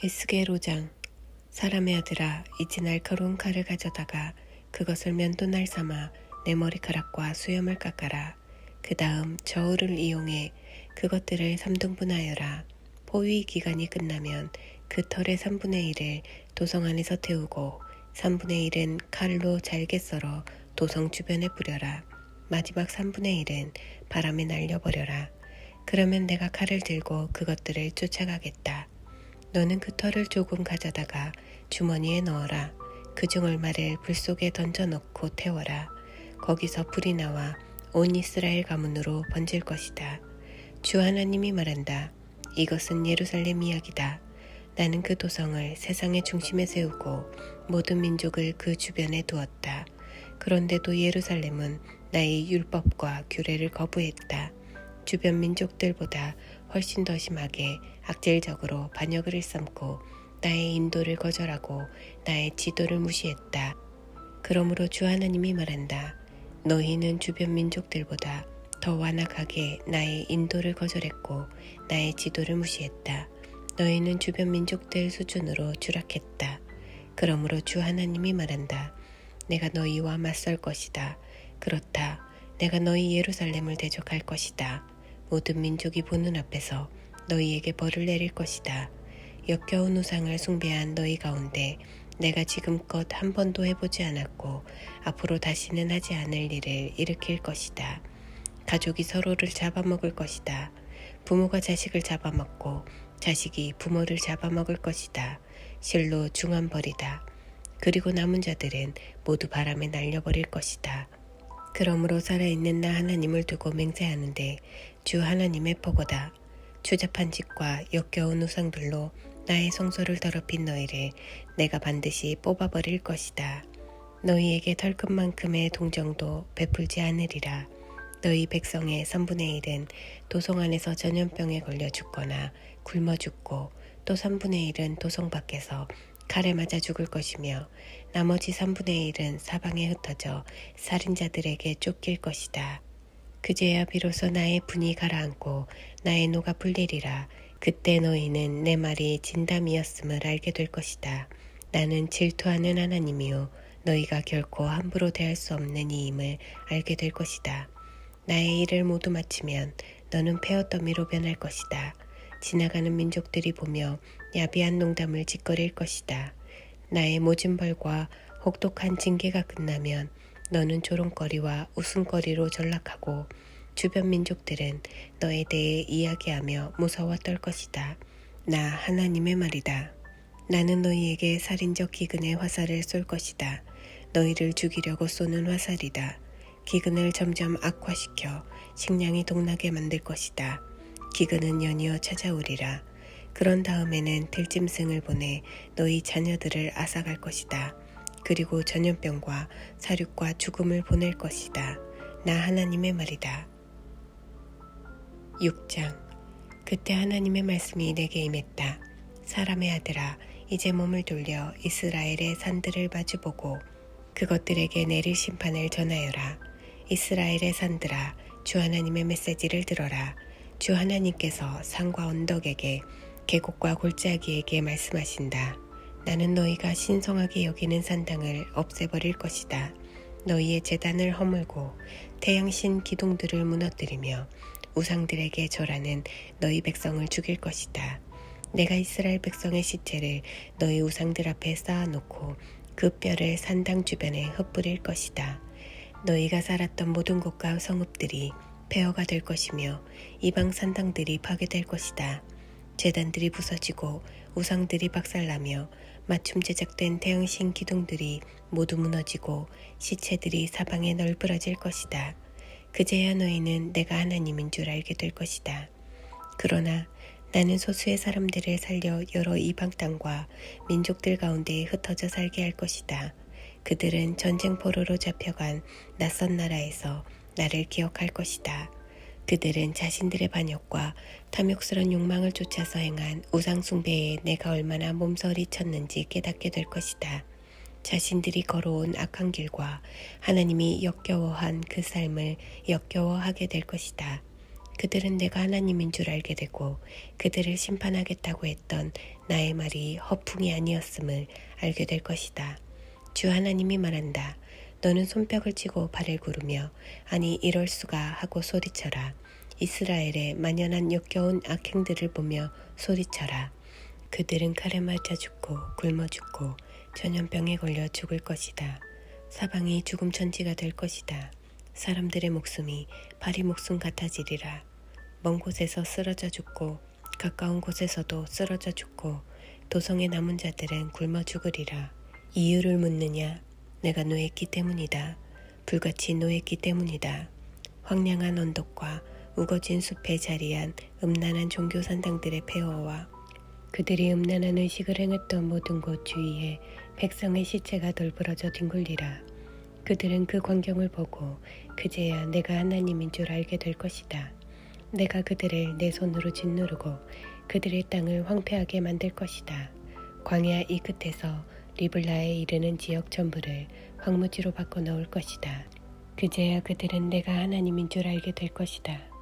에스게로장. 사람의 아들아, 이제 날카로운 칼을 가져다가 그것을 면도날 삼아 내 머리카락과 수염을 깎아라. 그 다음 저울을 이용해 그것들을 3등분하여라. 포위 기간이 끝나면 그 털의 3분의 1을 도성 안에서 태우고 3분의 1은 칼로 잘게 썰어 도성 주변에 뿌려라. 마지막 3분의 1은 바람에 날려버려라. 그러면 내가 칼을 들고 그것들을 쫓아가겠다. 너는 그 털을 조금 가져다가 주머니에 넣어라. 그중 얼마를 불 속에 던져넣고 태워라. 거기서 불이 나와 온 이스라엘 가문으로 번질 것이다. 주 하나님이 말한다. 이것은 예루살렘 이야기다. 나는 그 도성을 세상의 중심에 세우고 모든 민족을 그 주변에 두었다. 그런데도 예루살렘은 나의 율법과 규례를 거부했다. 주변 민족들보다 훨씬 더 심하게 악질적으로 반역을 일삼고 나의 인도를 거절하고 나의 지도를 무시했다. 그러므로 주 하나님이 말한다. 너희는 주변 민족들보다 더 완악하게 나의 인도를 거절했고 나의 지도를 무시했다. 너희는 주변 민족들 수준으로 추락했다. 그러므로 주 하나님이 말한다. 내가 너희와 맞설 것이다. 그렇다. 내가 너희 예루살렘을 대적할 것이다. 모든 민족이 보는 앞에서 너희에게 벌을 내릴 것이다. 역겨운 우상을 숭배한 너희 가운데 내가 지금껏 한 번도 해보지 않았고 앞으로 다시는 하지 않을 일을 일으킬 것이다. 가족이 서로를 잡아먹을 것이다. 부모가 자식을 잡아먹고 자식이 부모를 잡아먹을 것이다. 실로 중한 벌이다. 그리고 남은 자들은 모두 바람에 날려버릴 것이다. 그러므로 살아있는 나 하나님을 두고 맹세하는데 주 하나님의 포고다. 추잡한 짓과 역겨운 우상들로 나의 성소를 더럽힌 너희를 내가 반드시 뽑아버릴 것이다. 너희에게 털끝만큼의 동정도 베풀지 않으리라. 너희 백성의 3분의 1은 도성 안에서 전염병에 걸려 죽거나 굶어 죽고 또 3분의 1은 도성 밖에서 칼에 맞아 죽을 것이며 나머지 3분의 1은 사방에 흩어져 살인자들에게 쫓길 것이다. 그제야 비로소 나의 분이 가라앉고 나의 노가 풀리리라. 그때 너희는 내 말이 진담이었음을 알게 될 것이다. 나는 질투하는 하나님이요 너희가 결코 함부로 대할 수 없는 이임을 알게 될 것이다. 나의 일을 모두 마치면 너는 폐허더미로 변할 것이다. 지나가는 민족들이 보며 야비한 농담을 짓거릴 것이다. 나의 모진 벌과 혹독한 징계가 끝나면 너는 조롱거리와 웃음거리로 전락하고 주변 민족들은 너에 대해 이야기하며 무서워 떨 것이다. 나 하나님의 말이다. 나는 너희에게 살인적 기근의 화살을 쏠 것이다. 너희를 죽이려고 쏘는 화살이다. 기근을 점점 악화시켜 식량이 동나게 만들 것이다. 기근은 연이어 찾아오리라. 그런 다음에는 들짐승을 보내 너희 자녀들을 앗아갈 것이다. 그리고 전염병과 사륙과 죽음을 보낼 것이다. 나 하나님의 말이다. 6장. 그때 하나님의 말씀이 내게 임했다. 사람의 아들아, 이제 몸을 돌려 이스라엘의 산들을 마주보고 그것들에게 내릴 심판을 전하여라. 이스라엘의 산들아, 주 하나님의 메시지를 들어라. 주 하나님께서 산과 언덕에게 계곡과 골짜기에게 말씀하신다. 나는 너희가 신성하게 여기는 산당을 없애버릴 것이다. 너희의 제단을 허물고 태양신 기둥들을 무너뜨리며 우상들에게 절하는 너희 백성을 죽일 것이다. 내가 이스라엘 백성의 시체를 너희 우상들 앞에 쌓아놓고 그 뼈를 산당 주변에 흩뿌릴 것이다. 너희가 살았던 모든 곳과 성읍들이 폐허가 될 것이며 이방 산당들이 파괴될 것이다. 제단들이 부서지고 우상들이 박살나며 맞춤 제작된 태양신 기둥들이 모두 무너지고 시체들이 사방에 널브러질 것이다. 그제야 너희는 내가 하나님인 줄 알게 될 것이다. 그러나 나는 소수의 사람들을 살려 여러 이방 땅과 민족들 가운데 흩어져 살게 할 것이다. 그들은 전쟁 포로로 잡혀간 낯선 나라에서 나를 기억할 것이다. 그들은 자신들의 반역과 탐욕스런 욕망을 쫓아서 행한 우상 숭배에 내가 얼마나 몸서리 쳤는지 깨닫게 될 것이다. 자신들이 걸어온 악한 길과 하나님이 역겨워한 그 삶을 역겨워하게 될 것이다. 그들은 내가 하나님인 줄 알게 되고 그들을 심판하겠다고 했던 나의 말이 허풍이 아니었음을 알게 될 것이다. 주 하나님이 말한다. 너는 손뼉을 치고 발을 구르며 아니 이럴 수가 하고 소리쳐라. 이스라엘의 만연한 역겨운 악행들을 보며 소리쳐라. 그들은 칼에 맞아 죽고 굶어 죽고 전염병에 걸려 죽을 것이다. 사방이 죽음 천지가 될 것이다. 사람들의 목숨이 파리 목숨 같아지리라. 먼 곳에서 쓰러져 죽고 가까운 곳에서도 쓰러져 죽고 도성에 남은 자들은 굶어 죽으리라. 이유를 묻느냐? 내가 노했기 때문이다. 불같이 노했기 때문이다. 황량한 언덕과 우거진 숲에 자리한 음란한 종교 산당들의 폐허와 그들이 음란한 의식을 행했던 모든 곳 주위에 백성의 시체가 널브러져 뒹굴리라. 그들은 그 광경을 보고 그제야 내가 하나님인 줄 알게 될 것이다. 내가 그들을 내 손으로 짓누르고 그들의 땅을 황폐하게 만들 것이다. 광야 이 끝에서 리블라에 이르는 지역 전부를 황무지로 바꿔 넣을 것이다. 그제야 그들은 내가 하나님인 줄 알게 될 것이다.